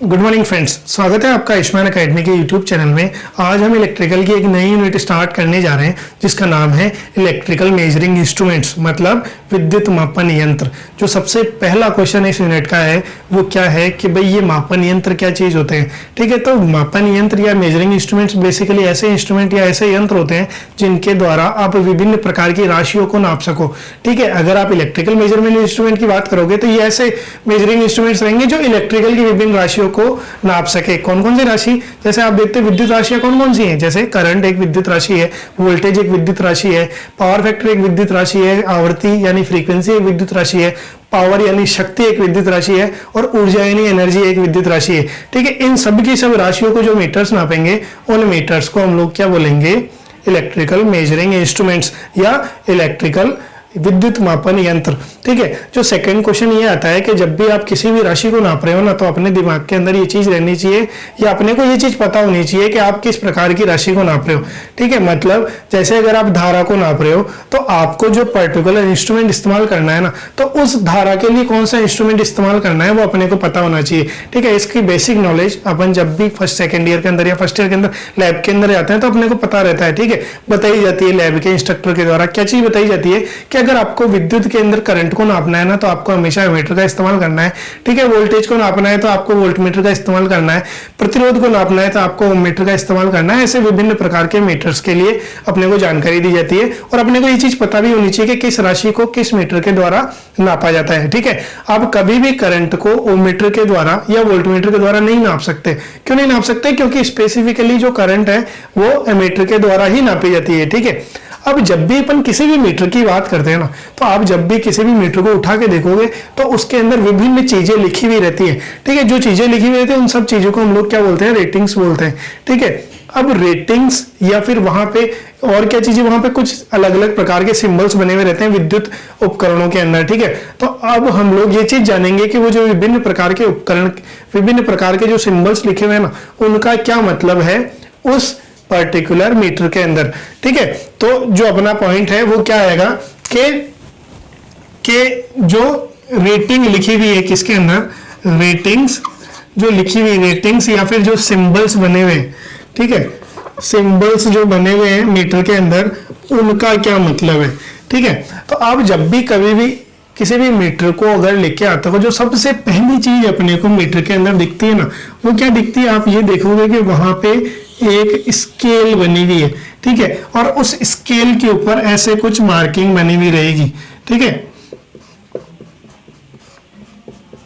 Good morning friends, स्वागत है आपका आयुष्मान अकेडमी के यूट्यूब चैनल में। आज हम इलेक्ट्रिकल की एक नई यूनिट स्टार्ट करने जा रहे हैं जिसका नाम है इलेक्ट्रिकल मेजरिंग इंस्ट्रूमेंट्स, मतलब विद्युत मापन यंत्र। जो सबसे पहला क्वेश्चन इस यूनिट का है वो क्या है कि भाई ये मापन यंत्र क्या चीज होते हैं। ठीक है, तो मापन यंत्र या मेजरिंग इंस्ट्रूमेंट्स बेसिकली ऐसे इंस्ट्रूमेंट या ऐसे यंत्र होते हैं जिनके द्वारा आप विभिन्न प्रकार की राशियों को नाप सको। ठीक है, अगर आप इलेक्ट्रिकल मेजरमेंट इंस्ट्रूमेंट की बात करोगे तो ये ऐसे मेजरिंग इंस्ट्रूमेंट्स रहेंगे जो इलेक्ट्रिकल की विभिन्न राशियों को नाप सके। कौन कौन सी राशि, जैसे आप देखते हैं विद्युत राशियां कौन कौन सी हैं, जैसे करंट एक विद्युत राशि है, वोल्टेज एक विद्युत राशि है, पावर फैक्टर एक विद्युत राशि है, आवर्ती यानी फ्रीक्वेंसी एक विद्युत राशि है, पावर यानी शक्ति एक विद्युत राशि है और ऊर्जा यानी एनर्जी एक विद्युत राशि है। ठीक है, इन सब की सब राशियों को जो मीटर्स नापेंगे उन मीटर्स को हम लोग क्या बोलेंगे, इलेक्ट्रिकल मेजरिंग इंस्ट्रूमेंट्स या इलेक्ट्रिकल विद्युत मापन यंत्र। ठीक है, जो सेकंड क्वेश्चन ये आता है कि जब भी आप किसी भी राशि को नाप रहे हो ना, तो अपने दिमाग के अंदर ये चीज रहनी चाहिए या अपने को ये चीज पता होनी चाहिए कि आप किस प्रकार की राशि को नाप रहे हो। ठीक है, मतलब जैसे अगर आप धारा को नाप रहे हो तो आपको जो पर्टिकुलर इंस्ट्रूमेंट इस्तेमाल करना है ना, तो उस धारा के लिए कौन सा इंस्ट्रूमेंट इस्तेमाल करना है वो अपने को पता होना चाहिए। ठीक है, इसकी बेसिक नॉलेज अपन जब भी फर्स्ट सेकेंड ईयर के अंदर या फर्स्ट ईयर के अंदर लैब के अंदर जाते हैं तो अपने को पता रहता है। ठीक है, बताई जाती है लैब के इंस्ट्रक्टर के द्वारा। क्या चीज बताई जाती है कि अगर आपको विद्युत के अंदर करंट को नापना है ना, तो आपको हमेशा एमीटर का इस्तेमाल करना है। ठीक है, वोल्टेज को नापना है तो आपको वोल्टमीटर का इस्तेमाल करना है, प्रतिरोध को नापना है तो आपको ओममीटर का इस्तेमाल करना है। ऐसे विभिन्न प्रकार के मीटर्स के लिए अपने को जानकारी दी जाती है और अपने को ये चीज पता भी होनी चाहिए कि किस राशि को किस मीटर के द्वारा नापा जाता है। ठीक है, आप कभी भी करंट को ओममीटर के द्वारा या वोल्टमीटर के द्वारा नहीं नाप सकते। क्यों नहीं नाप सकते? क्योंकि स्पेसिफिकली जो करंट है वो एमीटर के द्वारा ही नापी जाती है। ठीक है, अब जब भी अपन किसी भी मीटर की बात करते हैं ना, तो आप जब भी किसी भी मीटर को उठा के देखोगे तो उसके अंदर विभिन्न चीजें लिखी हुई रहती है। ठीक है, जो चीजें लिखी हुई रहती है उन सब चीजों को हम लोग क्या बोलते हैं, रेटिंग्स बोलते हैं। ठीक है, अब रेटिंग्स या फिर वहां पे और क्या चीजें, वहां पे कुछ अलग अलग प्रकार के सिंबल्स बने हुए रहते हैं विद्युत उपकरणों के अंदर। ठीक है, तो अब हम लोग ये चीज जानेंगे कि वो जो विभिन्न प्रकार के उपकरण, विभिन्न प्रकार के जो सिंबल्स लिखे हुए हैं ना, उनका क्या मतलब है उस पर्टिकुलर मीटर के अंदर। ठीक है, तो जो अपना पॉइंट है वो क्या आएगा कि जो रेटिंग लिखी हुई है किसके अंदर, रेटिंग्स जो लिखी हुई रेटिंग्स या फिर जो सिंबल्स बने हुए, ठीक है, सिंबल्स जो बने हुए हैं मीटर के अंदर उनका क्या मतलब है। ठीक है, तो आप जब भी कभी भी किसी भी मीटर को अगर लेके आते हो, जो सबसे पहली चीज अपने को मीटर के अंदर दिखती है ना, वो क्या दिखती है, आप ये देखोगे कि वहां पे एक स्केल बनी हुई है। ठीक है, और उस स्केल के ऊपर ऐसे कुछ मार्किंग बनी हुई रहेगी। ठीक है,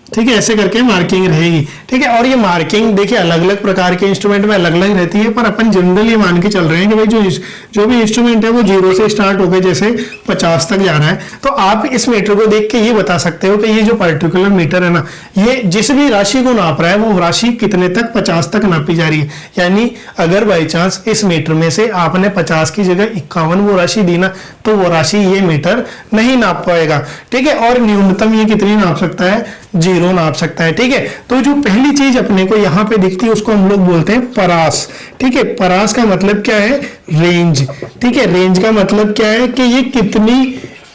ठीक है, ऐसे करके मार्किंग रहेगी। ठीक है, और ये मार्किंग देखिए अलग अलग प्रकार के इंस्ट्रूमेंट में अलग अलग रहती है, पर अपन जनरली मान के चल रहे हैं कि भाई जो भी इंस्ट्रूमेंट है वो 0 से स्टार्ट होकर जैसे 50 तक जा रहा है। तो आप इस मीटर को देख के ये बता सकते हो कि ये जो पर्टिकुलर मीटर है ना, ये जिस भी राशि को नाप रहा है वो राशि कितने तक, 50 तक नापी जा रही है। यानी अगर बाई चांस इस मीटर में से आपने 50 की जगह 51 वो राशि दी ना, तो वो राशि ये मीटर नहीं नाप पाएगा। ठीक है, और न्यूनतम ये कितनी नाप सकता है, 0 नाप सकता है। ठीक है, तो जो पहली चीज अपने को यहाँ पे दिखती है उसको हम लोग बोलते हैं परास। ठीक है, परास का मतलब क्या है, रेंज। ठीक है, रेंज का मतलब क्या है कि ये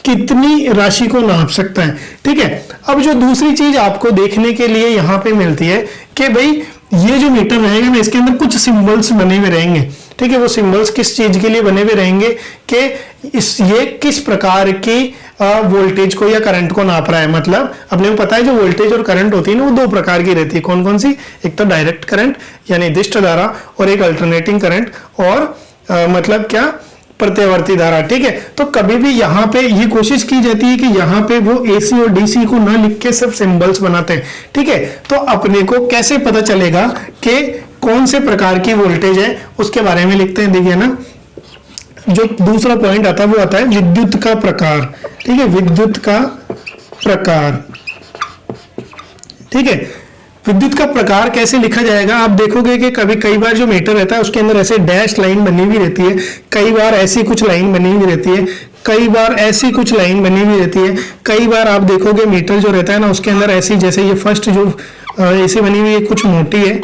कितनी राशि को नाप सकता है। ठीक है, अब जो दूसरी चीज आपको देखने के लिए यहाँ पे मिलती है कि भाई ये जो मीटर रहेगा ना, इसके अंदर कुछ सिंबल्स बने हुए रहेंगे। ठीक है, वो सिंबल्स किस चीज के लिए बने हुए रहेंगे कि ये किस प्रकार की वोल्टेज को या करंट को नाप रहा है। मतलब अपने को पता है जो वोल्टेज और करंट होती है ना, वो 2 प्रकार की रहती है। कौन कौन सी, एक तो डायरेक्ट करंट यानी दिष्ट धारा, और एक अल्टरनेटिंग करंट और मतलब क्या, प्रत्यावर्ती धारा। ठीक है, तो कभी भी यहाँ पे ये कोशिश की जाती है कि यहाँ पे वो एसी और डीसी को ना लिख के सब सिंबल्स बनाते हैं। ठीक है, तो अपने को कैसे पता चलेगा कि कौन से प्रकार की वोल्टेज है, उसके बारे में लिखते हैं। देखिए ना, जो दूसरा पॉइंट आता है वो आता है विद्युत का प्रकार। ठीक है, विद्युत का प्रकार। ठीक है, विद्युत का प्रकार कैसे लिखा जाएगा, आप देखोगे कि कई बार जो मीटर रहता है उसके अंदर ऐसे डैश लाइन बनी हुई रहती है, कई बार ऐसी कुछ लाइन बनी हुई रहती है, कई बार ऐसी कुछ लाइन बनी हुई रहती है, कई बार आप देखोगे मीटर जो रहता है ना उसके अंदर ऐसी, जैसे ये फर्स्ट जो ऐसी बनी हुई है कुछ मोटी है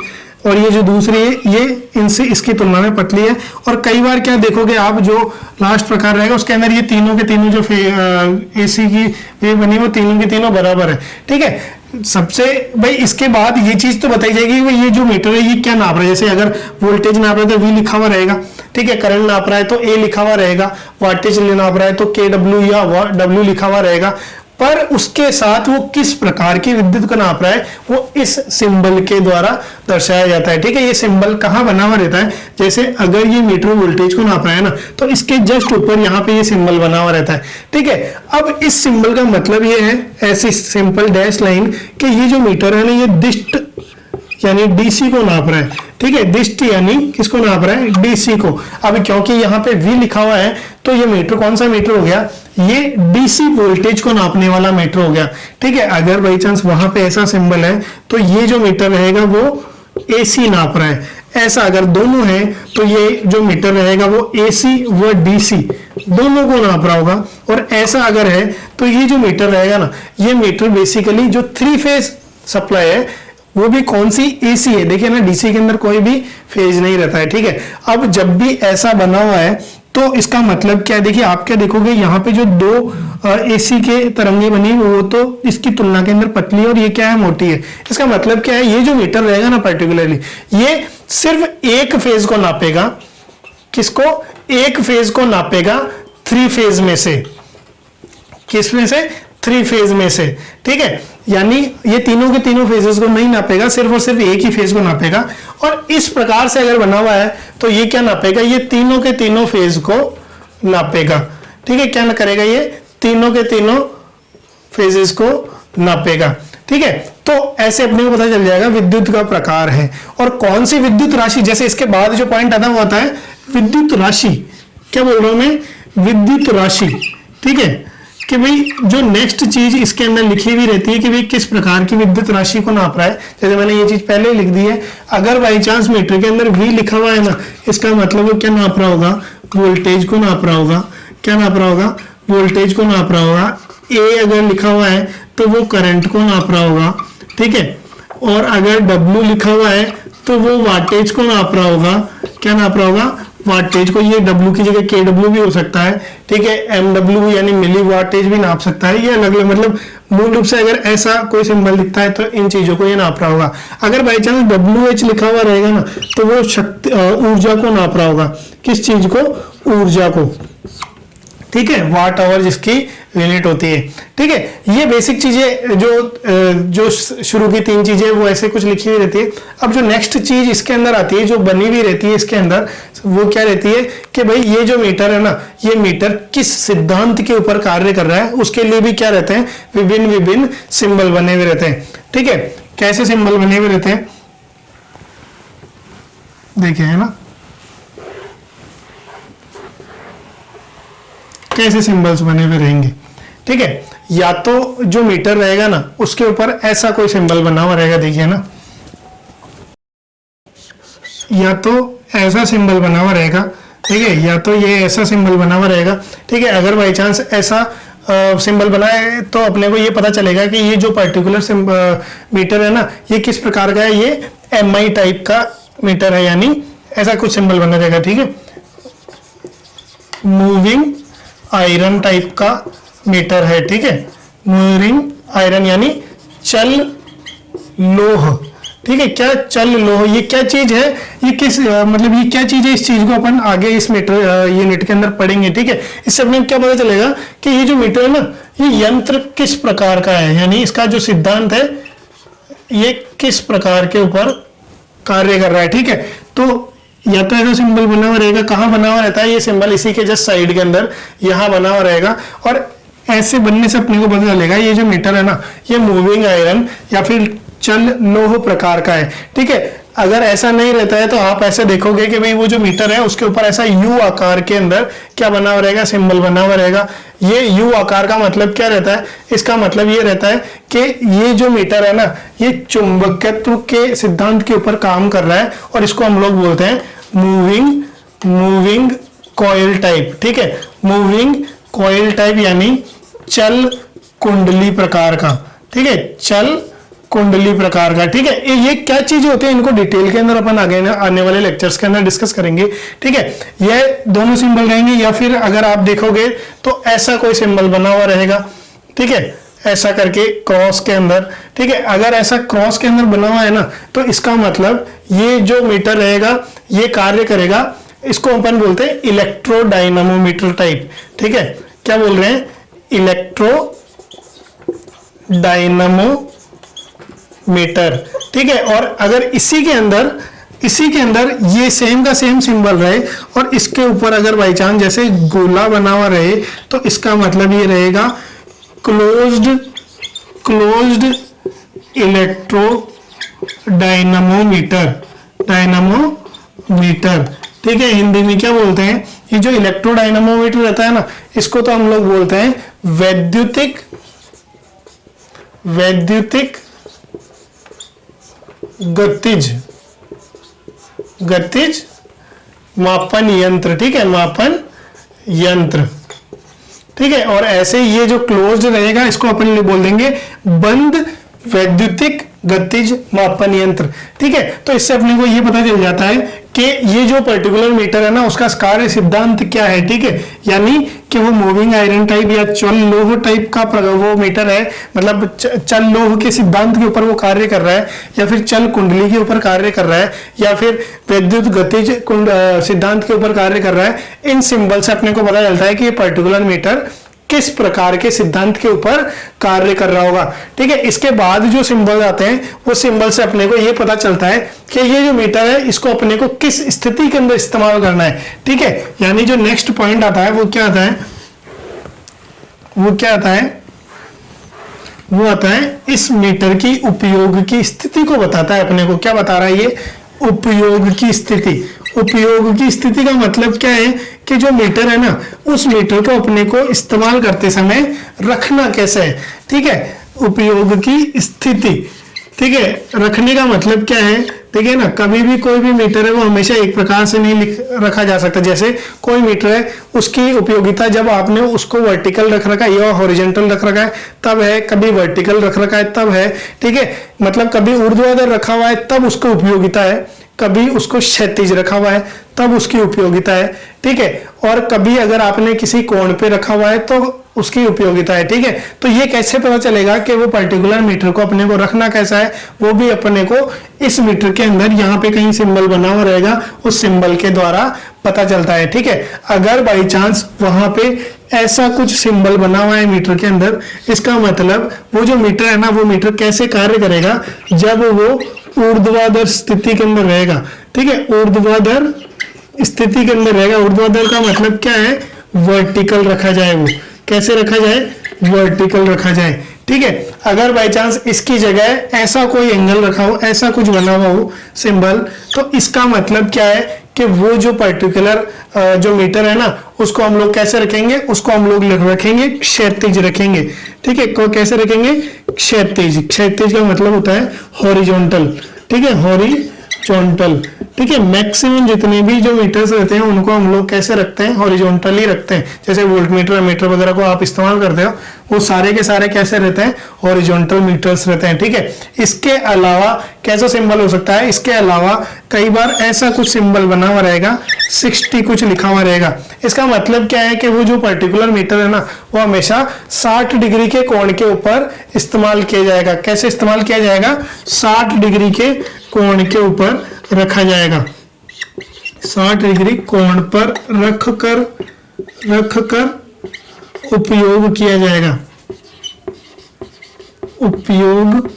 और ये जो दूसरी है ये इनसे इसकी तुलना में पतली है। और कई बार क्या देखोगे आप, जो लास्ट प्रकार रहेगा उसके अंदर ये तीनों के तीनों जो एसी की ये बनी वो तीनों के तीनों बराबर है। ठीक है, सबसे भाई इसके बाद ये चीज तो बताई जाएगी भाई ये जो मीटर है ये क्या नाप रहा है। जैसे अगर वोल्टेज नाप रहा है तो V लिखा हुआ रहेगा, ठीक है। करंट नाप रहा है तो A लिखा हुआ रहेगा, वाटेज नाप रहा है तो KW या W लिखा हुआ रहेगा। पर उसके साथ वो किस प्रकार की विद्युत को नाप रहा है वो इस सिंबल के द्वारा दर्शाया जाता है, ठीक है। ये सिंबल कहाँ बना हुआ रहता है, जैसे अगर ये मीटर वोल्टेज को नाप रहा है ना तो इसके जस्ट ऊपर यहाँ पे ये सिंबल बना हुआ रहता है, ठीक है। अब इस सिंबल का मतलब ये है, ऐसी सिंपल डैश लाइन, कि ये जो मीटर है ना ये दिष्ट यानी डीसी को नाप रहा है, ठीक है। दिष्ट यानी किसको नाप रहा है, डीसी को। अब क्योंकि यहाँ पे V लिखा हुआ है तो ये मीटर कौन सा मीटर हो गया, ये डीसी वोल्टेज को नापने वाला मीटर हो गया, ठीक है। अगर बाई चांस वहां पे ऐसा सिंबल है तो ये जो मीटर रहेगा वो AC नाप रहा है। ऐसा अगर दोनों है तो ये जो मीटर रहेगा वो AC व DC दोनों को नाप रहा होगा। और ऐसा अगर है तो ये जो मीटर रहेगा ना ये मीटर बेसिकली जो 3 फेज सप्लाई है वो भी कौन सी, AC है। देखिए ना डीसी के अंदर कोई भी फेज नहीं रहता है, ठीक है। अब जब भी ऐसा बना हुआ है तो इसका मतलब क्या है, देखिए आप क्या देखोगे यहाँ पे जो दो AC के तरंगे बनी वो तो इसकी तुलना के अंदर पतली और ये क्या है, मोटी है। इसका मतलब क्या है, ये जो मीटर रहेगा ना पर्टिकुलरली ये सिर्फ एक फेज को नापेगा। किसको, एक फेज को नापेगा 3 फेज में से। किस में से, 3 फेज में से, ठीक है। यानी ये तीनों के तीनों फेजेस को नहीं नापेगा, सिर्फ और सिर्फ एक ही फेज को नापेगा। और इस प्रकार से अगर बना हुआ है तो ये क्या नापेगा, ये तीनों के तीनों फेज को नापेगा, ठीक है। क्या करेगा, ये तीनों के तीनों फेजेस को नापेगा, ठीक है। तो ऐसे अपने को पता चल जाएगा विद्युत का प्रकार है और कौन सी विद्युत राशि। जैसे इसके बाद जो पॉइंट आता होता है विद्युत राशि, क्या बोल रहा हूं मैं, विद्युत राशि, ठीक है। कि भाई जो नेक्स्ट चीज इसके अंदर लिखी हुई रहती है कि भाई किस प्रकार की विद्युत राशि को नाप रहा है। जैसे मैंने ये चीज पहले ही लिख दी है, अगर बाई चांस मीटर के अंदर V लिखा हुआ है ना इसका मतलब वो क्या नाप रहा होगा, वोल्टेज को नाप रहा होगा। क्या नाप रहा होगा, वोल्टेज को नाप रहा होगा। A अगर लिखा हुआ है तो वो करंट को नाप रहा होगा, ठीक है। और अगर W लिखा हुआ है तो वो वाटेज को नाप रहा होगा। क्या नाप रहा होगा, वाटेज को। ये W की जगह KW भी हो सकता है, ठीक है। MW यानी मिली वाटेज भी नाप सकता है। ये अलग अलग मतलब मूल रूप से अगर ऐसा कोई सिंबल दिखता है तो इन चीजों को ये नाप रहा होगा। अगर बाई चांस WH लिखा हुआ रहेगा ना तो वो शक्ति ऊर्जा को नाप रहा होगा। किस चीज को, ऊर्जा को, ठीक है। वाट आवर जिसकी यूनिट होती है, ठीक है। ये बेसिक चीजें जो शुरू की 3 चीजें वो ऐसे कुछ लिखी हुई रहती है। अब जो नेक्स्ट चीज इसके अंदर आती है, जो बनी हुई रहती है इसके अंदर, वो क्या रहती है कि भाई ये जो मीटर है ना ये मीटर किस सिद्धांत के ऊपर कार्य कर रहा है। उसके लिए भी क्या रहते हैं, विभिन्न विभिन्न सिंबल बने हुए रहते हैं, ठीक है। कैसे सिंबल बने हुए रहते हैं देखिए, है ना, कैसे सिंबल्स बने हुए रहेंगे, ठीक है। या तो जो मीटर रहेगा ना उसके ऊपर ऐसा कोई सिंबल बना हुआ रहेगा, देखिए ना, या तो ऐसा सिंबल बना हुआ रहेगा, ठीक है, या तो ये ऐसा सिंबल बना हुआ रहेगा, ठीक है। अगर बाई चांस ऐसा सिंबल बना है तो अपने को ये पता चलेगा कि ये जो पर्टिकुलर मीटर है ना ये किस प्रकार का है, ये MI टाइप का मीटर है, यानी ऐसा कुछ सिंबल बना रहेगा, ठीक है। मूविंग आयरन टाइप का मीटर है, ठीक है। मूविंग आयरन यानी चल लोह, ठीक है। क्या चल लोह, ये क्या चीज है, ये किस मतलब ये क्या चीज है, इस चीज को अपन आगे इस मीटर यूनिट के अंदर पढ़ेंगे, ठीक है। इससे अपने क्या पता चलेगा कि ये जो मीटर है ना ये यंत्र किस प्रकार का है, यानी इसका जो सिद्धांत है ये किस प्रकार के ऊपर कार्य कर रहा है, ठीक है। तो या तो ऐसा सिंबल बना हुआ रहेगा, कहाँ बना हुआ रहता है ये सिंबल, इसी के जस्ट साइड के अंदर यहाँ बना हुआ रहेगा। और ऐसे बनने से अपने को पता चलेगा ये जो मीटर है ना ये मूविंग आयरन या फिर चल लोह प्रकार का है, ठीक है। अगर ऐसा नहीं रहता है तो आप ऐसे देखोगे कि भाई वो जो मीटर है उसके ऊपर ऐसा U आकार के अंदर क्या बना हुआ रहेगा, सिंबल बना हुआ रहेगा। ये U आकार का मतलब क्या रहता है, इसका मतलब ये रहता है कि ये जो मीटर है ना ये चुंबकत्व के सिद्धांत के ऊपर काम कर रहा है और इसको हम लोग बोलते हैं मूविंग कॉइल टाइप, ठीक है। मूविंग कॉइल टाइप यानी चल कुंडली प्रकार का, ठीक है, चल कुंडली प्रकार का, ठीक है। ये क्या चीजें होती है इनको डिटेल के अंदर अपन आगे आने वाले लेक्चर्स के अंदर डिस्कस करेंगे, ठीक है। ये दोनों सिंबल रहेंगे या फिर अगर आप देखोगे तो ऐसा कोई सिंबल बना हुआ रहेगा, ठीक है, ऐसा करके क्रॉस के अंदर, ठीक है। अगर ऐसा क्रॉस के अंदर बना हुआ है ना, तो इसका मतलब ये जो मीटर रहेगा ये कार्य करेगा, इसको अपन बोलते हैं इलेक्ट्रोडायनामोमीटर टाइप, ठीक है। क्या बोल रहे हैं? इलेक्ट्रोडायनामोमीटर, ठीक है। और अगर इसी के अंदर ये सेम का सेम सिंबल रहे और इसके ऊपर अगर बाई चांस जैसे गोला बना हुआ रहे, तो इसका मतलब ये रहेगा क्लोज्ड इलेक्ट्रोडायनामोमीटर, ठीक है। हिंदी में क्या बोलते हैं? ये जो इलेक्ट्रोडायनामोमीटर रहता है ना, इसको तो हम लोग बोलते हैं वैद्युतिक गतिज मापन यंत्र, ठीक है, मापन यंत्र, ठीक है। और ऐसे ये जो क्लोज्ड रहेगा इसको अपन बोल देंगे बंद वैद्युतिक गतिज मापन यंत्र, ठीक है। तो इससे अपने को ये पता चल जाता है कि ये जो पर्टिकुलर मीटर है ना, उसका कार्य सिद्धांत क्या है, ठीक है। यानी कि वो मूविंग आयरन टाइप या चल लोह टाइप का वो मीटर है, मतलब चल लोह के सिद्धांत के ऊपर वो कार्य कर रहा है, या फिर चल कुंडली के ऊपर कार्य कर रहा है, या फिर विद्युत गतिज सिद्धांत के ऊपर कार्य कर रहा है। इन सिंबल से अपने को पता चलता है कि ये पर्टिकुलर मीटर किस प्रकार के सिद्धांत के ऊपर कार्य कर रहा होगा, ठीक है। इसके बाद जो सिंबल आते हैं, वो सिंबल से अपने को ये पता चलता है कि ये जो मीटर है इसको अपने को किस स्थिति के अंदर इस्तेमाल करना है, ठीक है। यानी जो नेक्स्ट पॉइंट आता है वो क्या आता है? वो आता है इस मीटर की उपयोग की स्थिति को बताता है अपने को। क्या बता रहा है ये? उपयोग की स्थिति। उपयोग की स्थिति का मतलब क्या है कि जो मीटर है ना, उस मीटर को अपने को इस्तेमाल करते समय रखना कैसे है, ठीक है। उपयोग की स्थिति, ठीक है। रखने का मतलब क्या है? ठीक है ना, कभी भी कोई भी मीटर है वो हमेशा एक प्रकार से नहीं रखा जा सकता। जैसे कोई मीटर है, उसकी उपयोगिता जब आपने उसको वर्टिकल रख रखा है या हॉरिजॉन्टल रख रखा है तब है, कभी वर्टिकल रख रखा है तब है, ठीक है। मतलब कभी ऊर्ध्वाधर रखा हुआ है तब उसको उपयोगिता है, कभी उसको क्षैतिज रखा हुआ है तब उसकी उपयोगिता है, ठीक है। और कभी अगर आपने किसी कोण पे रखा हुआ है तो उसकी उपयोगिता है, ठीक है। तो ये कैसे पता चलेगा कि वो पर्टिकुलर मीटर को अपने को रखना कैसा है? वो भी अपने को इस मीटर के अंदर यहाँ पे कहीं सिंबल बना हुआ रहेगा, उस सिंबल के द्वारा पता चलता है, ठीक है। अगर बाई चांस वहां पे ऐसा कुछ सिंबल बना हुआ है मीटर के अंदर, इसका मतलब वो जो मीटर है ना, वो मीटर कैसे कार्य करेगा? जब वो ऊर्ध्वाधर स्थिति के अंदर रहेगा, ठीक है। ऊर्ध्वाधर स्थिति के अंदर रहेगा। ऊर्ध्वाधर का मतलब क्या है? वर्टिकल रखा जाए। वो कैसे रखा जाए? वर्टिकल रखा जाए, ठीक है। अगर बाय चांस इसकी जगह ऐसा कोई एंगल रखा हो, ऐसा कुछ बना हुआ हो सिंबल, तो इसका मतलब क्या है कि वो जो पर्टिकुलर जो मीटर है ना, उसको हम लोग कैसे रखेंगे? उसको हम लोग रखेंगे क्षैतिज रखेंगे, ठीक है। को कैसे रखेंगे? क्षैतिज। क्षैतिज का मतलब होता है हॉरिजॉन्टल, ठीक है, हॉरिजॉन्टल, ठीक है। मैक्सिमम जितने भी जो मीटर्स रहते हैं उनको हम लोग कैसे रखते हैं? हॉरिजॉन्टली रखते हैं। जैसे वोल्टमीटर, मीटर वगैरह को आप इस्तेमाल करते हो, वो सारे के सारे कैसे रहते हैं? हॉरिजॉन्टल मीटर्स रहते हैं, ठीक है। इसके अलावा कैसा सिंबल हो सकता है? इसके अलावा कई बार ऐसा कुछ सिंबल बना हुआ रहेगा, 60 कुछ लिखा हुआ रहेगा। इसका मतलब क्या है कि वो जो पर्टिकुलर मीटर है ना, वो हमेशा 60 डिग्री के कोण के ऊपर इस्तेमाल किया जाएगा। कैसे इस्तेमाल किया जाएगा? 60 डिग्री के कोण के ऊपर रखा जाएगा। 60 डिग्री कोण पर रख कर उपयोग किया जाएगा, उपयोग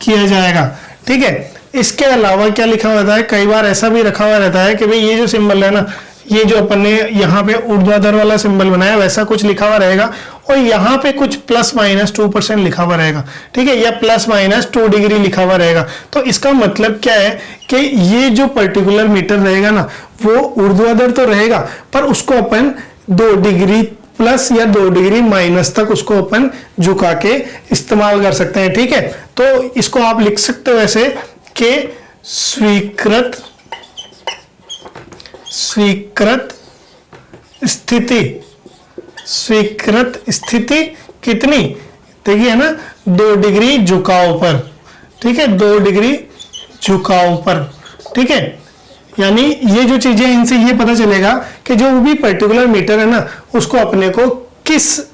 किया जाएगा, ठीक है। इसके अलावा क्या लिखा होता है? कई बार ऐसा भी रखा हुआ रहता है कि भाई ये जो सिंबल है ना, ये जो अपन ने यहाँ पे ऊर्ध्वाधर वाला सिंबल बनाया वैसा कुछ लिखा हुआ रहेगा, और यहाँ पे कुछ ±2% लिखा हुआ रहेगा, ठीक है, या ±2 डिग्री लिखा हुआ रहेगा। तो इसका मतलब क्या है कि ये जो पर्टिकुलर मीटर रहेगा ना, वो ऊर्ध्वाधर तो रहेगा, पर उसको अपन 2 डिग्री प्लस या 2 डिग्री माइनस तक उसको अपन झुका के इस्तेमाल कर सकते हैं, ठीक है। तो इसको आप लिख सकते हो ऐसे कि स्वीकृत स्थिति कितनी? देखिए है ना, 2 डिग्री झुकाव पर, ठीक है, 2 डिग्री झुकाव पर, ठीक है। यानी ये जो चीजें, इनसे ये पता चलेगा कि जो भी पर्टिकुलर मीटर है ना, उसको अपने को किस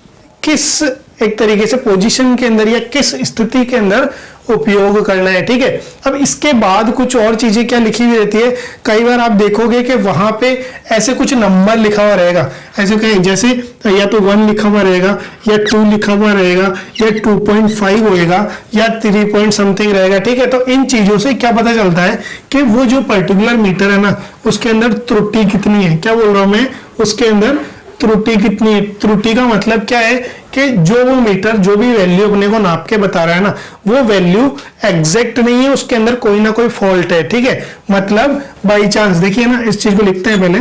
एक तरीके से पोजीशन के अंदर या किस स्थिति के अंदर उपयोग करना है, ठीक है। अब इसके बाद कुछ और चीजें क्या लिखी हुई रहती है, कई बार आप देखोगे कि वहां पे ऐसे कुछ नंबर लिखा हुआ रहेगा, ऐसे कहीं जैसे या तो 1 लिखा हुआ रहेगा या 2 लिखा हुआ रहेगा या 2.5 होएगा या 3 पॉइंट समथिंग रहेगा, ठीक है। तो इन चीजों से क्या पता चलता है कि वो जो पर्टिकुलर मीटर है ना उसके अंदर त्रुटि कितनी है। क्या बोल रहा हूं मैं, उसके अंदर त्रुटि कितनी है। त्रुटि का मतलब क्या है कि जो वो मीटर जो भी वैल्यू अपने को नाप के बता रहा है ना वो वैल्यू एग्जैक्ट नहीं है, उसके अंदर कोई ना कोई फॉल्ट है, ठीक है। मतलब बाई चांस, देखिए ना इस चीज को लिखते हैं पहले,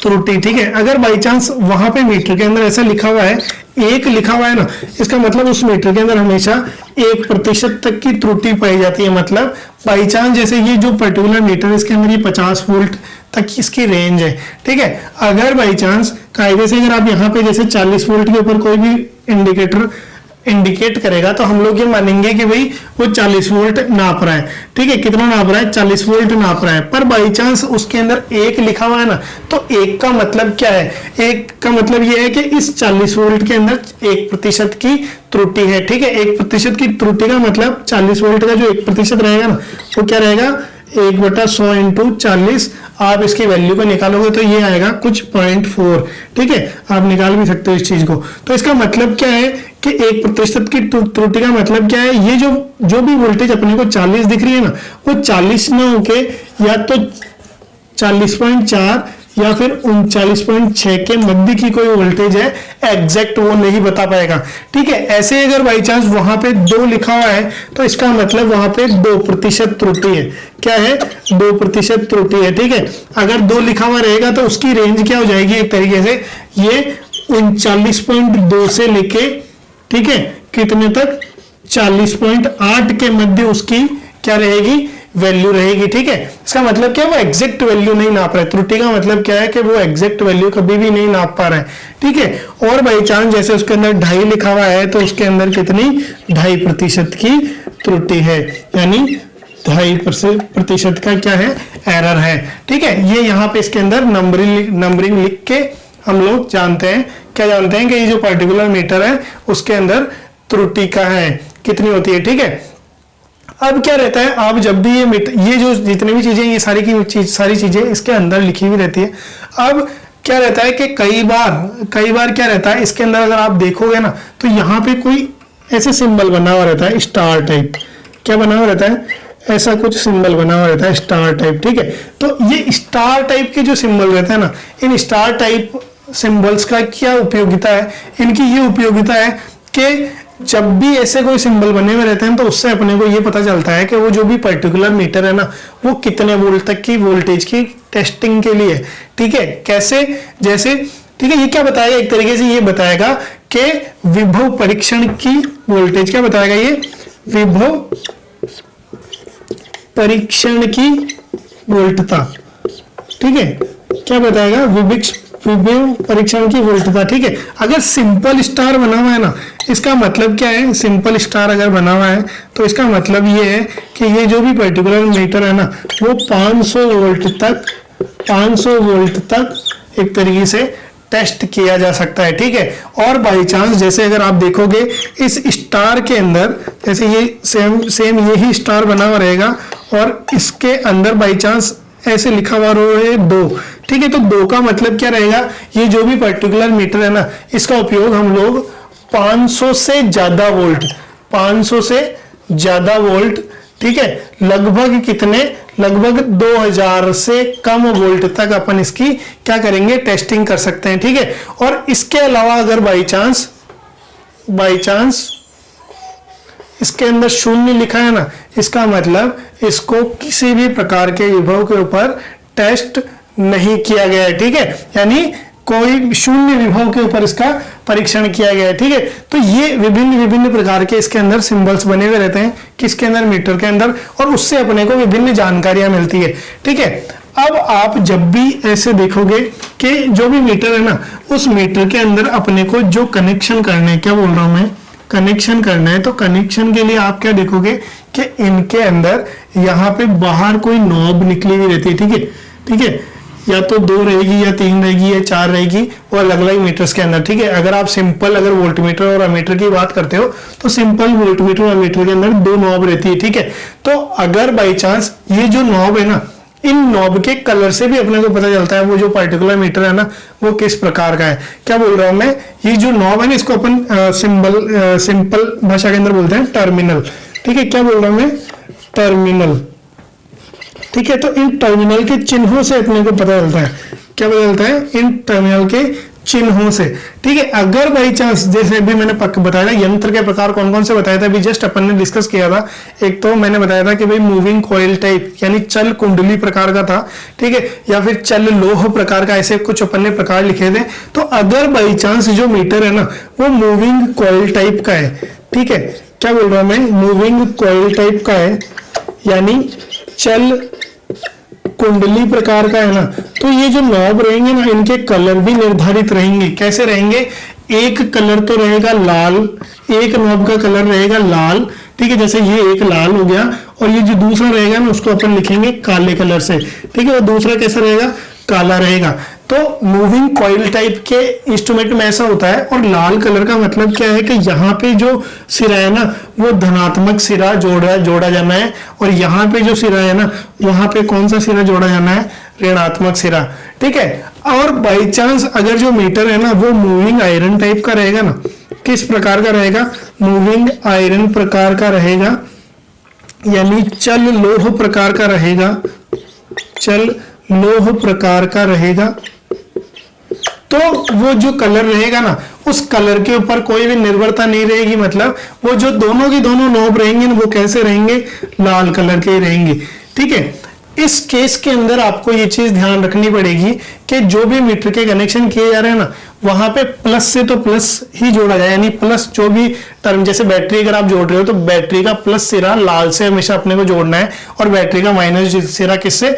त्रुटि, ठीक है। अगर बाई चांस वहां पे मीटर के अंदर ऐसा लिखा हुआ है 1 लिखा हुआ है ना, इसका मतलब उस मीटर के अंदर हमेशा 1% तक की त्रुटि पाई जाती है। मतलब बाई चांस जैसे ये जो पर्टिकुलर मीटर इसके अंदर ये 50 वोल्ट तक इसकी रेंज है, ठीक है। अगर बाई चांस कायदे से अगर आप यहाँ पे जैसे 40 वोल्ट के ऊपर कोई भी इंडिकेटर इंडिकेट करेगा तो हम लोग ये मानेंगे कि भाई वो 40 वोल्ट नाप रहा है, ठीक है। कितना नाप रहा है, 40 वोल्ट नाप रहा है। पर बाई चांस उसके अंदर 1 लिखा हुआ है ना, तो 1 का मतलब क्या है, 1 का मतलब ये है कि इस 40 वोल्ट के अंदर 1% की त्रुटि है, ठीक है। 1% की त्रुटि का मतलब 40 वोल्ट का जो 1% रहेगा ना वो क्या रहेगा, 1/100 इंटू 40। आप इसकी वैल्यू को निकालोगे तो ये आएगा कुछ 0.4, ठीक है। आप निकाल भी सकते हो इस चीज को। तो इसका मतलब क्या है कि 1% की त्रुटि का मतलब क्या है, ये जो भी वोल्टेज अपने को 40 दिख रही है ना वो 40 ना होके या तो 40.4 या फिर 39.6 के मध्य की कोई वोल्टेज है, एग्जैक्ट वो नहीं बता पाएगा, ठीक है। ऐसे अगर बाई चांस वहां पे 2 लिखा हुआ है तो इसका मतलब वहां पे 2% त्रुटि है। क्या है, 2% त्रुटि है, ठीक है। अगर 2 लिखा हुआ रहेगा तो उसकी रेंज क्या हो जाएगी, एक तरीके से ये 39.2 से लेके, ठीक है, कितने तक, 40.8 के मध्य उसकी क्या रहेगी, वैल्यू रहेगी, ठीक है। इसका मतलब क्या, वो एग्जैक्ट वैल्यू नहीं नाप रहा है। त्रुटि का मतलब क्या है कि वो एग्जैक्ट वैल्यू कभी भी नहीं नाप पा रहा है, ठीक है। और बाई चांस जैसे उसके अंदर 2.5 लिखा हुआ है तो उसके अंदर कितनी 2.5% की त्रुटि है, यानी 2.5% का क्या है, एरर है, ठीक है। ये यहाँ पे इसके अंदर नंबरिंग लिख के हम लोग जानते हैं, क्या जानते हैं कि ये जो पर्टिकुलर मीटर है उसके अंदर त्रुटि का है कितनी होती है, ठीक है। अब क्या रहता है, आप जब भी ये जो जितनी भी चीजें, ये सारी चीजें इसके अंदर लिखी हुई रहती है। अब क्या रहता है कि कई बार क्या रहता है इसके अंदर, अगर आप देखोगे ना तो यहाँ पे कोई ऐसे सिंबल बना हुआ रहता है, स्टार टाइप। क्या बना हुआ रहता है, ऐसा कुछ सिंबल बना हुआ रहता है, स्टार टाइप, ठीक है। तो ये स्टार टाइप के जो सिंबल रहता है ना, इन स्टार टाइप सिंबल्स का क्या उपयोगिता है, इनकी ये उपयोगिता है कि जब भी ऐसे कोई सिंबल बने हुए रहते हैं तो उससे अपने को ये पता चलता है कि वो जो भी पर्टिकुलर मीटर है ना वो कितने वोल्ट तक की वोल्टेज की टेस्टिंग के लिए, ठीक है। कैसे, जैसे, ठीक है, ये क्या बताएगा, एक तरीके से ये बताएगा कि विभव परीक्षण की वोल्टेज, क्या बताएगा ये, विभव परीक्षण की वोल्टता, ठीक है। क्या बताएगा, विभव परीक्षण की वोल्टता, ठीक है। अगर सिंपल स्टार बना हुआ है ना, इसका मतलब क्या है, सिंपल स्टार अगर बना हुआ है तो इसका मतलब ये है कि ये जो भी पर्टिकुलर मीटर है ना वो 500 वोल्ट तक एक तरीके से टेस्ट किया जा सकता है, ठीक है। और बाई चांस जैसे अगर आप देखोगे इस स्टार के अंदर, जैसे ये सेम यही स्टार बना हुआ रहेगा और इसके अंदर बाई चांस ऐसे लिखा हुआ है 2, ठीक है। तो 2 का मतलब क्या रहेगा, ये जो भी पर्टिकुलर मीटर है ना इसका उपयोग हम लोग 500 से ज्यादा वोल्ट, ठीक है, लगभग कितने, लगभग 2000 से कम वोल्ट तक अपन इसकी क्या करेंगे, टेस्टिंग कर सकते हैं, ठीक है। और इसके अलावा अगर बाई चांस इसके अंदर 0 लिखा है ना, इसका मतलब इसको किसी भी प्रकार के विभव के ऊपर टेस्ट नहीं किया गया है, ठीक है। यानी कोई 0 विभव के ऊपर इसका परीक्षण किया गया है, ठीक है। तो ये विभिन्न प्रकार के इसके अंदर सिंबल्स बने हुए रहते हैं, किसके अंदर, मीटर के अंदर, और उससे अपने को विभिन्न जानकारियां मिलती है, ठीक है। अब आप जब भी ऐसे देखोगे कि जो भी मीटर है ना उस मीटर के अंदर अपने को जो कनेक्शन करना है, क्या बोल रहा हूं मैं, कनेक्शन करना है, तो कनेक्शन के लिए आप क्या देखोगे कि इनके अंदर यहाँ पे बाहर कोई नॉब निकली हुई रहती है, ठीक है, ठीक है। या तो 2 रहेगी या 3 रहेगी या 4 रहेगी, वो अलग अलग मीटर्स के अंदर, ठीक है। अगर आप सिंपल अगर वोल्टमीटर और अमीटर की बात करते हो तो सिंपल वोल्टमीटर और अमीटर के अंदर 2 नॉब रहती है, ठीक है। तो अगर बाई चांस ये जो नॉब है ना, इन नॉब के कलर से भी अपने को पता चलता है वो जो पर्टिकुलर मीटर है ना वो किस प्रकार का है। क्या बोल रहा हूं मैं, ये जो नॉब है ना इसको अपन सिंपल भाषा के अंदर बोलते हैं टर्मिनल, ठीक है। क्या बोल रहा हूं मैं, टर्मिनल, ठीक है। तो इन टर्मिनल के चिन्हों से अपने को पता चलता है, क्या पता चलता है, इन टर्मिनल के चिन्हों से, ठीक है। अगर बाई चांस जैसे अभी मैंने बताया था यंत्र के प्रकार कौन कौन से बताया था, अभी जस्ट अपन ने डिस्कस किया था। एक तो मैंने बताया था कि भाई मूविंग कॉइल टाइप यानी चल कुंडली प्रकार का था, ठीक है, या फिर चल लोह प्रकार का, ऐसे कुछ अपन ने प्रकार लिखे थे। तो अगर बाई चांस जो मीटर है ना वो मूविंग कॉइल टाइप का है, ठीक है, क्या बोल रहा हूं मैं, मूविंग कॉइल टाइप का है यानी चल कुंडली प्रकार का है ना, तो ये जो नॉब रहेंगे ना इनके कलर भी निर्धारित रहेंगे। कैसे रहेंगे, एक कलर तो रहेगा लाल, एक नॉब का कलर रहेगा लाल, ठीक है, जैसे ये एक लाल हो गया, और ये जो दूसरा रहेगा ना उसको अपन लिखेंगे काले कलर से, ठीक है। और दूसरा कैसा रहेगा, काला रहेगा। तो मूविंग कॉइल टाइप के इंस्ट्रूमेंट में ऐसा होता है। और लाल कलर का मतलब क्या है कि यहाँ पे जो सिरा है ना वो धनात्मक सिरा जोड़ा जाना है, और यहाँ पे जो सिरा है ना वहां पे कौन सा सिरा जोड़ा जाना है, ऋणात्मक सिरा, ठीक है। और बाई चांस अगर जो मीटर है ना वो मूविंग आयरन टाइप का रहेगा ना, किस प्रकार का रहेगा, मूविंग आयरन प्रकार का रहेगा यानी चल लोह प्रकार का रहेगा, चल लोह प्रकार का रहेगा, तो वो जो कलर रहेगा ना उस कलर के ऊपर कोई भी निर्भरता नहीं रहेगी। मतलब वो जो दोनों की दोनों नॉब रहेंगे ना वो कैसे रहेंगे, लाल कलर के रहेंगे, ठीक है। इस केस के अंदर आपको ये चीज ध्यान रखनी पड़ेगी कि जो भी मीटर के कनेक्शन किए जा रहे हैं ना वहां पे प्लस से तो प्लस ही जोड़ा जाए, यानी प्लस जो भी टर्म, जैसे बैटरी अगर आप जोड़ रहे हो तो बैटरी का प्लस सिरा लाल से हमेशा अपने को जोड़ना है, और बैटरी का माइनस सिरा किससे,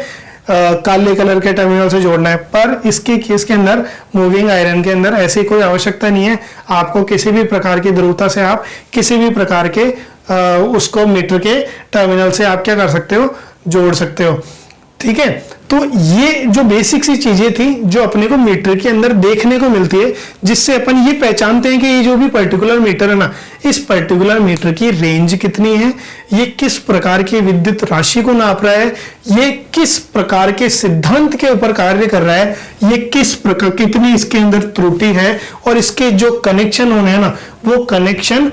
काले कलर के टर्मिनल से जोड़ना है। पर इसके केस के अंदर मूविंग आयरन के अंदर ऐसी कोई आवश्यकता नहीं है। आपको किसी भी प्रकार की ध्रुवता से आप किसी भी प्रकार के उसको मीटर के टर्मिनल से आप क्या कर सकते हो, जोड़ सकते हो, ठीक है। तो ये जो बेसिक सी चीजें थी जो अपने को मीटर के अंदर देखने को मिलती है, जिससे अपन ये पहचानते हैं कि ये जो भी पर्टिकुलर मीटर है ना इस पर्टिकुलर मीटर की रेंज कितनी है, ये किस प्रकार की विद्युत राशि को नाप रहा है, ये किस प्रकार के सिद्धांत के ऊपर कार्य कर रहा है, ये किस प्रकार कितनी इसके अंदर त्रुटि है, और इसके जो कनेक्शन होने हैं ना वो कनेक्शन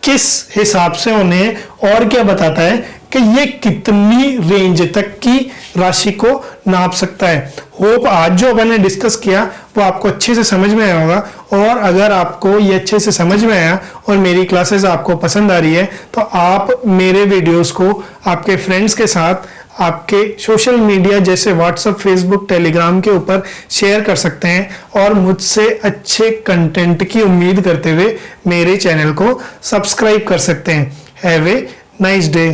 किस हिसाब से होने हैं, और क्या बताता है कि ये कितनी रेंज तक की राशि को नाप सकता है। होप आज जो मैंने डिस्कस किया वो आपको अच्छे से समझ में आया होगा, और अगर आपको ये अच्छे से समझ में आया और मेरी क्लासेस आपको पसंद आ रही है तो आप मेरे वीडियोस को आपके फ्रेंड्स के साथ आपके सोशल मीडिया जैसे व्हाट्सएप, फेसबुक, टेलीग्राम के ऊपर शेयर कर सकते हैं, और मुझसे अच्छे कंटेंट की उम्मीद करते हुए मेरे चैनल को सब्सक्राइब कर सकते हैं। Have a nice day.